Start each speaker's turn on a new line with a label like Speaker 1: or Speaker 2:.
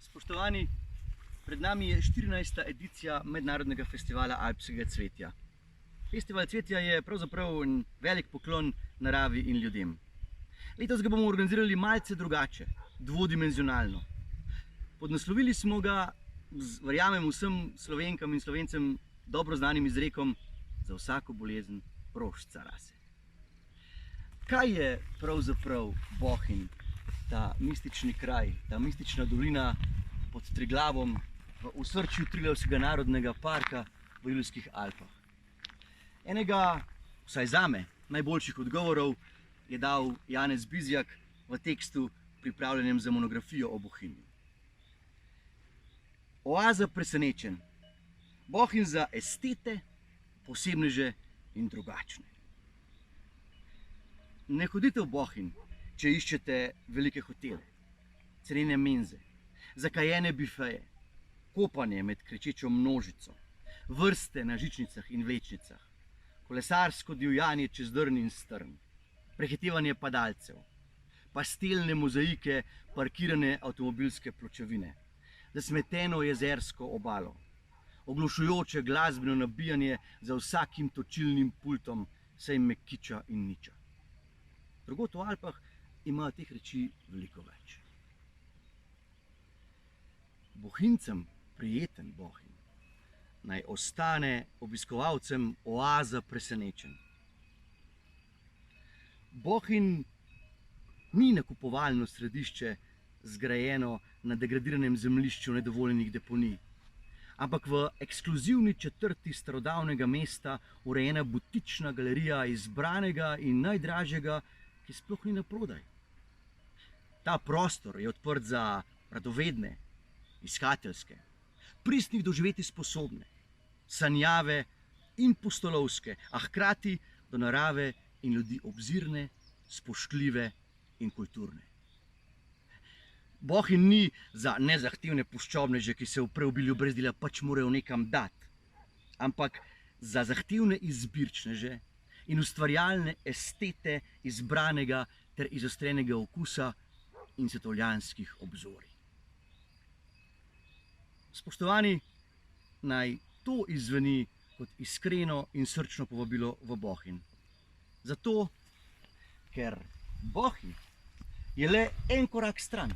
Speaker 1: Spoštovani, pred nami je 14. edicija Mednarodnega festivala alpskega cvetja. Festival cvetja je pravzaprav en velik poklon naravi in ljudem. Letos ga bomo organizirali malce drugače, dvodimenzionalno. Podnaslovili smo ga, verjamem, vsem Slovenkam in Slovencem dobro znanim izrekom: za vsako bolezen rožica rase. Kaj je pravzaprav Bohinj, ta mistični kraj, ta mistična dolina pod Triglavom v osrčju Triglavskega narodnega parka v Ilirskih Alpah? Enega, vsaj zame, najboljših odgovorov je dal Janez Bizjak v tekstu, pripravljenem za monografijo o Bohinju. Oaza presenečenj. Bohinj za estete, posebneže in drugačne. Ne hodite v Bohinj, če iščete velike hotele, cenene menze, zakajene bifeje, kopanje med kričečo množico, vrste na žičnicah in vlečnicah, kolesarsko divjanje čez drn in strn, prehitevanje padalcev, pastelne mozaike parkirane avtomobilske pločevine, zasmeteno jezersko obalo, oglušujoče glasbeno nabijanje za vsakim točilnim pultom, saj mekiča in niča. Drugod v Alpah imajo teh reči veliko več. Bohinjcem prijeten Bohinj naj ostane obiskovalcem oaza presenečenj. Bohinj ni nakupovalno središče, zgrajeno na degradiranem zemljišču nedovoljenih deponij, ampak v ekskluzivni četrti starodavnega mesta urejena butična galerija izbranega in najdražjega, ki sploh ni naprodaj. Ta prostor je odprt za radovedne, iskateljske, pristnih doživeti sposobne, sanjave in pustolovske, a hkrati do narave in ljudi obzirne, spoštljive in kulturne. Bohinj ni za nezahtevne puščobneže, ki se v preobilju brezdelja pač morajo nekam dati, ampak za zahtevne izbirčneže in ustvarjalne estete izbranega ter izostrenega okusa in svetovljanskih obzorij. Spoštovani, naj to izzveni kot iskreno in srčno povabilo v Bohinj. Zato, ker Bohinj je le en korak stran